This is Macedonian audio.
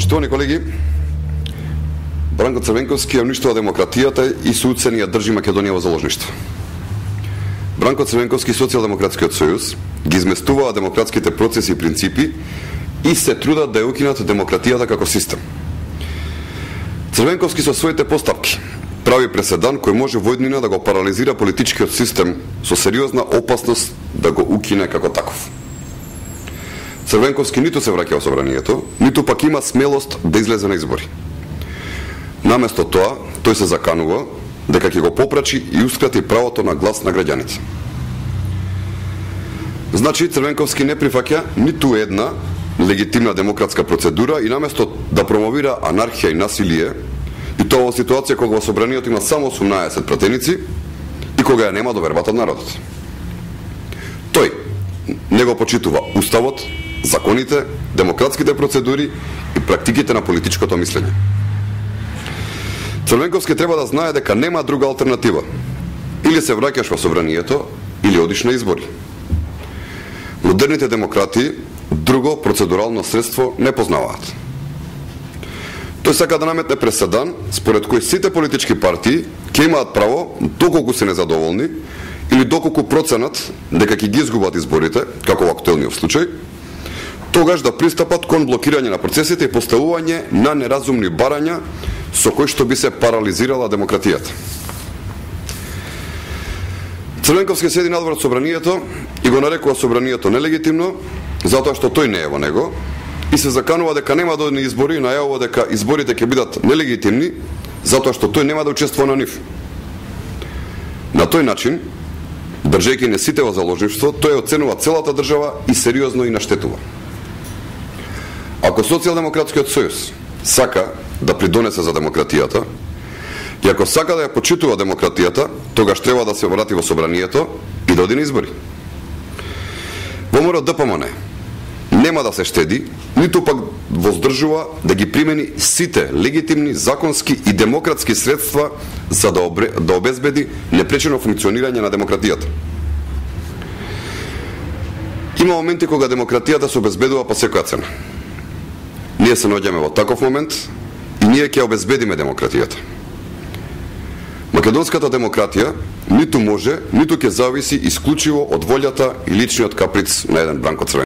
Почитувани колеги, Бранко Црвенковски ја уништува демократијата и со уцени ја држи Македонија во заложништво. Бранко Црвенковски и Социјалдемократскиот сојуз ги изместуваа демократските процеси и принципи и се трудат да ја укинат демократијата како систем. Црвенковски со своите поставки прави преседан кој може во иднина да го парализира политичкиот систем со сериозна опасност да го укине како таков. Црвенковски ниту се враќа во собранието, ниту пак има смелост да излезе на избори. Наместо тоа, тој се заканува дека ќе го попрачи и ускрати правото на глас на граѓаните. Значи, Црвенковски не прифаќа ниту една легитимна демократска процедура и наместо да промовира анархија и насилие, и тоа во ситуација кога во собранието има само 18 пратеници и кога ја нема довербата од народот. Тој не го почитува уставот, законите, демократските процедури и практиките на политичкото мислење. Црвенковски треба да знае дека нема друга алтернатива. Или се враќаш во собранието, или одиш на избори. Модерните демократии друго процедурално средство не познаваат. Тој сака да наметне преседан според кој сите политички партии ќе имаат право, доколку се незадоволни или доколку проценат дека ќе ги изгубат изборите, како во актуелниот случај, тогаш да пристапат кон блокирање на процесите и поставување на неразумни барања со кои што би се парализирала демократијата. Црвенковски седи надвор од собранието и го нарекува собранието нелегитимно, затоа што тој не е во него, и се заканува дека нема да одни избори и најавува дека изборите ќе бидат нелегитимни, затоа што тој нема да учествува на нив. На тој начин, држејќи не сите во заложништво, тој оценува целата држава и сериозно и наштетува. Ако Социјалдемократскиот сојуз сака да придонесе за демократијата, и ако сака да ја почитува демократијата, тогаш треба да се врати во собранието и да оди на избори. ВМРО ДПМН нема да се штеди, ниту пак воздржува да ги примени сите легитимни, законски и демократски средства за да обезбеди непречено функционирање на демократијата. Има моменти кога демократијата се обезбедува по секоја цена. Ние се наоѓаме во таков момент и ние ќе обезбедиме демократијата. Македонската демократија ниту може, ниту ќе зависи исклучиво од волјата и личниот каприц на еден Бранко Црвенковски.